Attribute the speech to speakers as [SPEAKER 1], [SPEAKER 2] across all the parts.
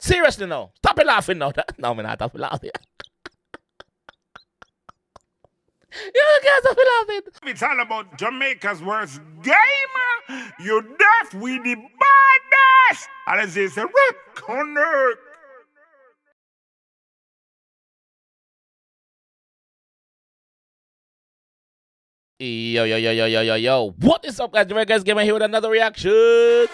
[SPEAKER 1] Seriously now. Stop it laughing now. No, I'm not stop laughing. You guys stop laughing.
[SPEAKER 2] It's all about Jamaica's worst gamer. You deaf, we the baddest. And as they say, reconnect.
[SPEAKER 1] Yo. What is up, guys? Jamaica's Gamer here with another reaction. Ooh.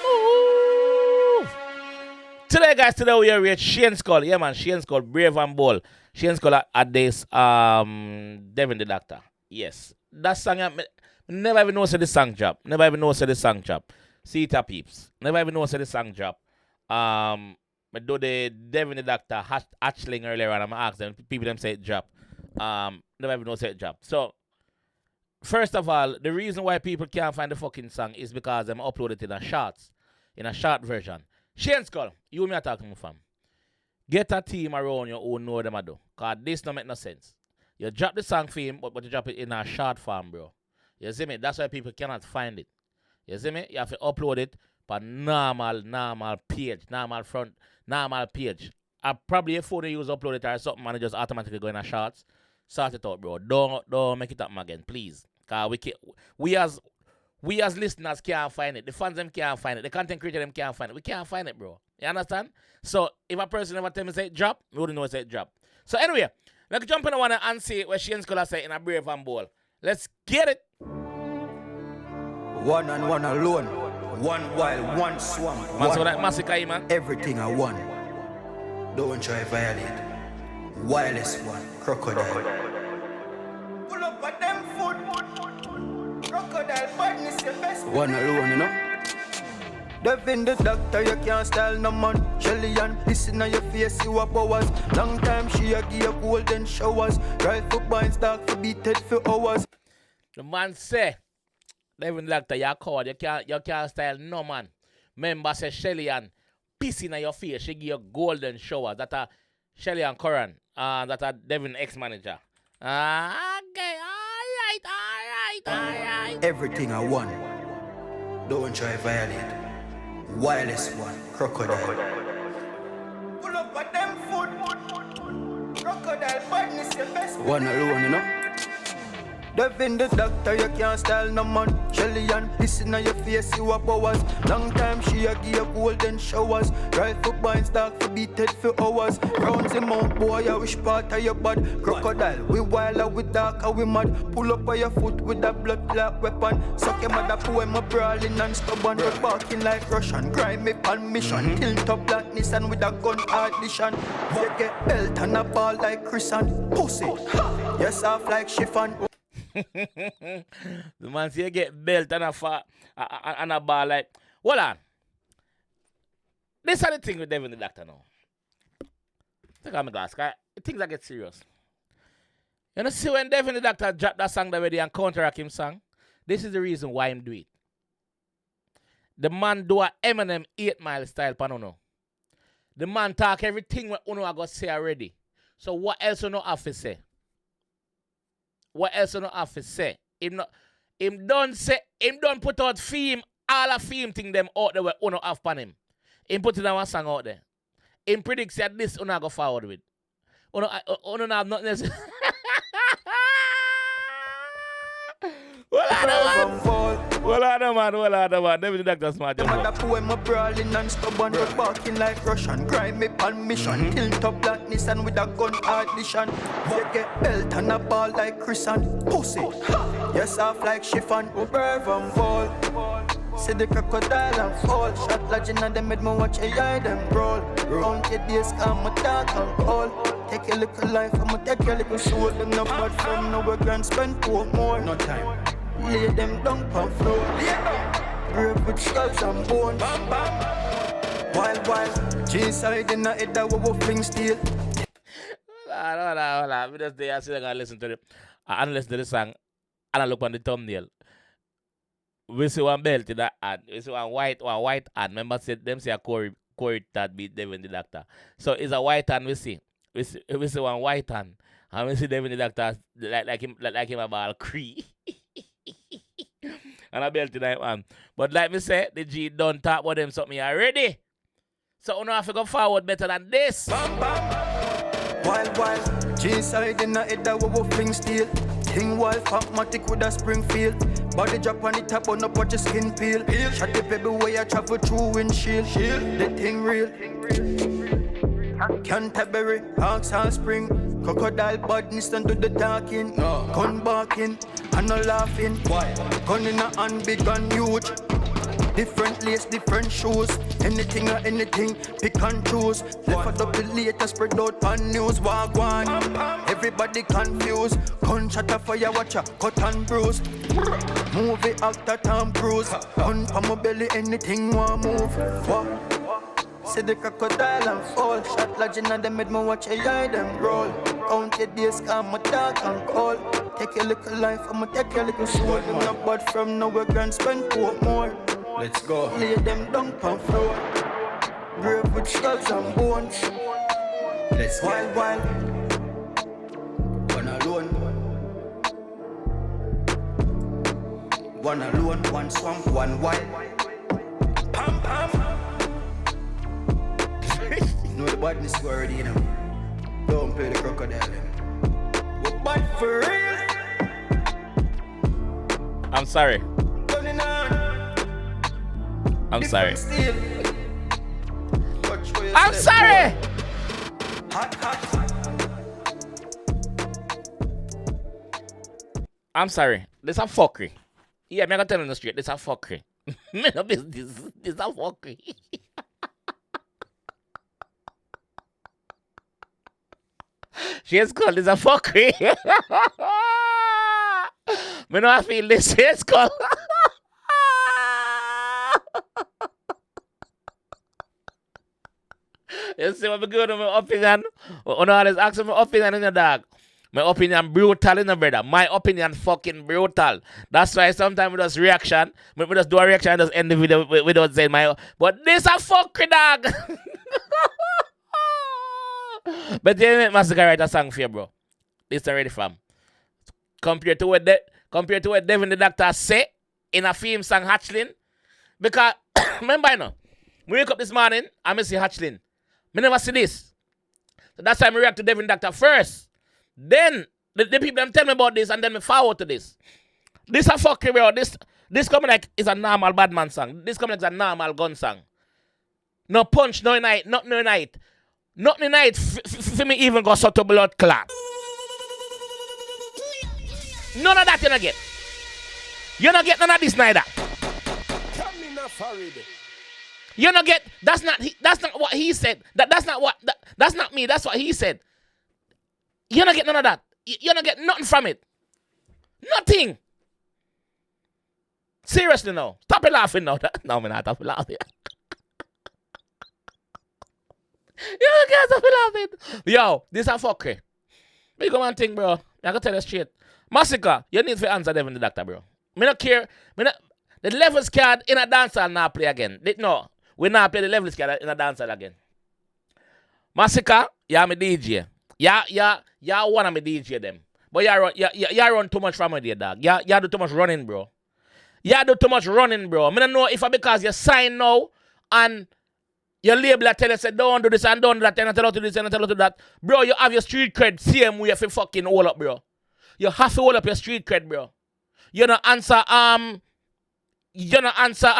[SPEAKER 1] Today we are with Shane Skull. Yeah, man, Shane Skull, Brave and Bold. Shane Skull at this Devin the Dakta. Yes. That song, never even know the song drop. See it, peeps. Never even know the song drop. But do the Devin the Dakta hatchling earlier on, I'm asking them, people them say it drop. Never even know it drop. So, first of all, the reason why people can't find the fucking song is because them upload it in a short version. Shane Skull, you me talking to fam. Get a team around you who know them I do. Cause this don't make no sense. You drop the song for him, but you drop it in a short form, bro. You see me? That's why people cannot find it. You see me? You have to upload it for normal page. Probably a phone you use upload it or something and it just automatically go in a shorts. Sort it out, bro. Don't make it up again, please. Cause we as listeners can't find it. The fans them can't find it. The content creator them can't find it. We can't find it, bro. You understand? So if a person ever tell me say drop, we wouldn't know say drop. So anyway, let's jump in one and see what Shane Skull say in a Brave and Bold. Let's get it.
[SPEAKER 3] One and one alone. One wild, one swamp.
[SPEAKER 1] Man, so that massacre, man.
[SPEAKER 3] Everything I want. Don't try violate. Wireless one. Crocodile. Pull up at them foot. Crocodile badness your best. One alone, you know. Devin the Dakta, you can't style no man. Shelly and pissing on your face, you a powers. Long time she a give you golden showers. Drive for binds dark for beated for hours.
[SPEAKER 1] The man say, Devin the Dakta, you coward, you can't style no man. Member say Shelly and pissing on your face, she give you golden showers. That a Shelly and Coran. That a Devin ex-manager. Okay, alright.
[SPEAKER 3] Everything I want. Don't try violate. Wireless one. Crocodile. Pull up at them foot. Crocodile badness your best. One alone, you know. Devin the Dakta, you can't style no man. Shelly and pissing on your face, you a powers. Long time she a give you golden showers. Drive for binds dark for beated for hours. Rounds him out, boy, I wish part of your bud. Crocodile, we wild we dark and we mad. Pull up on your foot with a blood clot weapon. Suck your mother poem, a brawling and stubborn. We're barking like Russian, grimy on mission. Tilt up blackness and with a gun audition. You get belt and a ball like Chris and pussy. Yes, off like chiffon.
[SPEAKER 1] The man say you get belt and a bar like. Hold on. This is the thing with Devin the Dakta now. Take out my glass, cause things that get serious. You know, see when Devin the Dakta drop that song already and counteract him song, this is the reason why him do it. The man do a Eminem 8 Mile style pan Uno. The man talk everything what Uno I got say already. So what else you know have to say? What else you not have to say? Him done put out theme, all a theme thing them out there where Uno have pan him. Him put it on one song out there. Him predicts that this Uno go forward with. Uno have nothing else. Well, man. Devin the Dakta smart.
[SPEAKER 3] The mother poem a brawling and stubborn. We're barking like Russian. Grimy on mission. Tilt up blackness and with a gun audition. You get belt and a ball like Chris and pussy. Yes, off like chiffon. We're brave and bold. See the crocodile and fall. Shot lodging and them made me watch a eye them roll. Round your days come a dark and cold. Take your little life, I'ma take your little soul. Them no bad from no we grand spend 2 more. No time. Lay them down on floor. Lay down. Brave with skulls and bones. Bam bam. Wild. G-side in the head that we fling steel.
[SPEAKER 1] Hold on. We just there so I listen to it. And listen to the song. And I look on the thumbnail. We see one belt in that ad. We see one white ad. Remember them say a Corey that beat Devin the Dakta. So it's a white hand we see. We see one white hand. And we see Devin the Dakta like him about Cree. And a belt in that one. But like me say, the G done talk about them something already. So you have to go forward better than this.
[SPEAKER 3] Bam, bam. Wild. G-side in the head that we fling steel. King wild, Fatmatic with a Springfield. Body drop on the top, on up watch your skin peel. Shot the baby way I travel through windshield. The thing real. Canterbury, Hawks all spring. Crocodile badness and do the talking. Gun barking, and no laughing. Gun in a hand, big and huge. Different lace, different shoes. Anything or anything, pick and choose. Left up the later, spread out on news. Walk one, everybody confused. Gunshot a fire, watch a cut and bruise. Movie actor Tom Cruise. Gun pa my belly, anything want move. See the crocodile and fall. Shot lodging and them made me watch a yard them roll. Count your days, calm my dark and cold. Take your little life, I'ma take your little soul. I'm not bad from nowhere, grand spend more. Let's go. Lay them down on floor. Brave with skulls and bones. Let's go. Wild. One alone. One alone, one swamp, one wild. Pam. Know the badness we already, you know. Don't play the crocodile. We're bad for real.
[SPEAKER 1] I'm sorry. I'm sorry. I'm sorry. I'm sorry. This a fuckery. Yeah, I'm gonna tell you the straight. This a fuckery. This a fuckery. She is called this a fuckery. Me know I feel this. She is called. You see what me good with my opinion? You know, always asking my opinion in the dog. My opinion brutal in the brother. My opinion fucking brutal. That's why sometimes we just reaction. We just do a reaction and just end the video without saying my. But this a fucking dog. But you make Massacre write a song for you, bro. This already from. Compared to what Devin the Dakta say in a theme song Hatchling. Because remember you know, we wake up this morning, I see Hatchling. Me never see this. So that's why I react to Devin Dakta first. Then the people them tell me about this and then me forward to this. This a fucking bro. This coming like is a normal bad man song. This coming like is a normal gun song. No punch, no night, not no night. Not in night for me even go sort of blood clot. None of that you not get. You not get none of this neither. You not get. That's not what he said. That's not me. That's what he said. You not get none of that. You not get nothing from it. Nothing. Seriously now. Stop laughing now. No, me not stop laughing. You guys stop laughing. Yo, this a fuckery. Me come and think, bro. I can tell you straight. Massacre, you need to answer Devin the Dakta, bro. Me not care. The levels card in a dancer now play again. No, we not play the levels card in a dancer again. Massacre, yeah, me DJ. Yeah, one of me DJ them. But you run too much from there, dog. You do too much running, bro. You do too much running, bro. I don't know if because you sign now and your label tell you say don't do this and don't do that and tell you to do this and tell you to do that. Bro, you have your street cred same way if you fucking hold up, bro. You have to hold up your street cred, bro. You don't answer you don't answer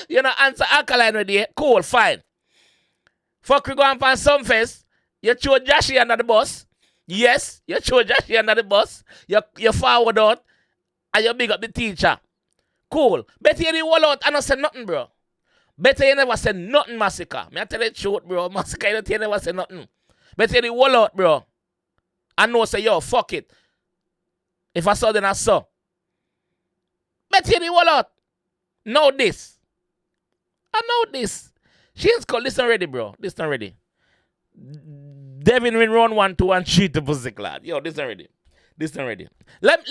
[SPEAKER 1] you don't answer alkaline with you. Cool, fine. Fuck you go and find some face. You throw Joshy under the bus. Yes, you throw Joshy under the bus. You forward out and you big up the teacher. Cool. Better you didn't wall out and not say nothing, bro. Better you never say nothing, Massacre. Me I tell you the truth, bro. Massacre, you never say nothing. Better you didn't wall out, bro. I know say, yo, fuck it. If I saw, then I saw. Better you didn't wall out. Know this. I know this. She's called. Listen ready, bro. Listen ready. Devin win round 1, 2, and cheat the pussy clad. Yo, listen ready. Listen ready. Let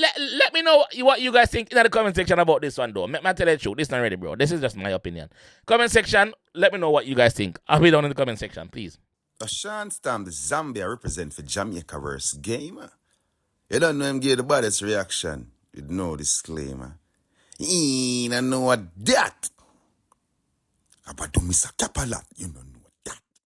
[SPEAKER 1] me know what you guys think in the comment section about this one, though. Me tell you the truth. Listen ready, bro. This is just my opinion. Comment section. Let me know what you guys think. I'll be down in the comment section, please.
[SPEAKER 4] A Sean Stam, the Zambia represent for Jamaica versus Gamer. You don't know him give the baddest reaction. You know disclaimer. I know what that. About to miss a cap a lot, you know.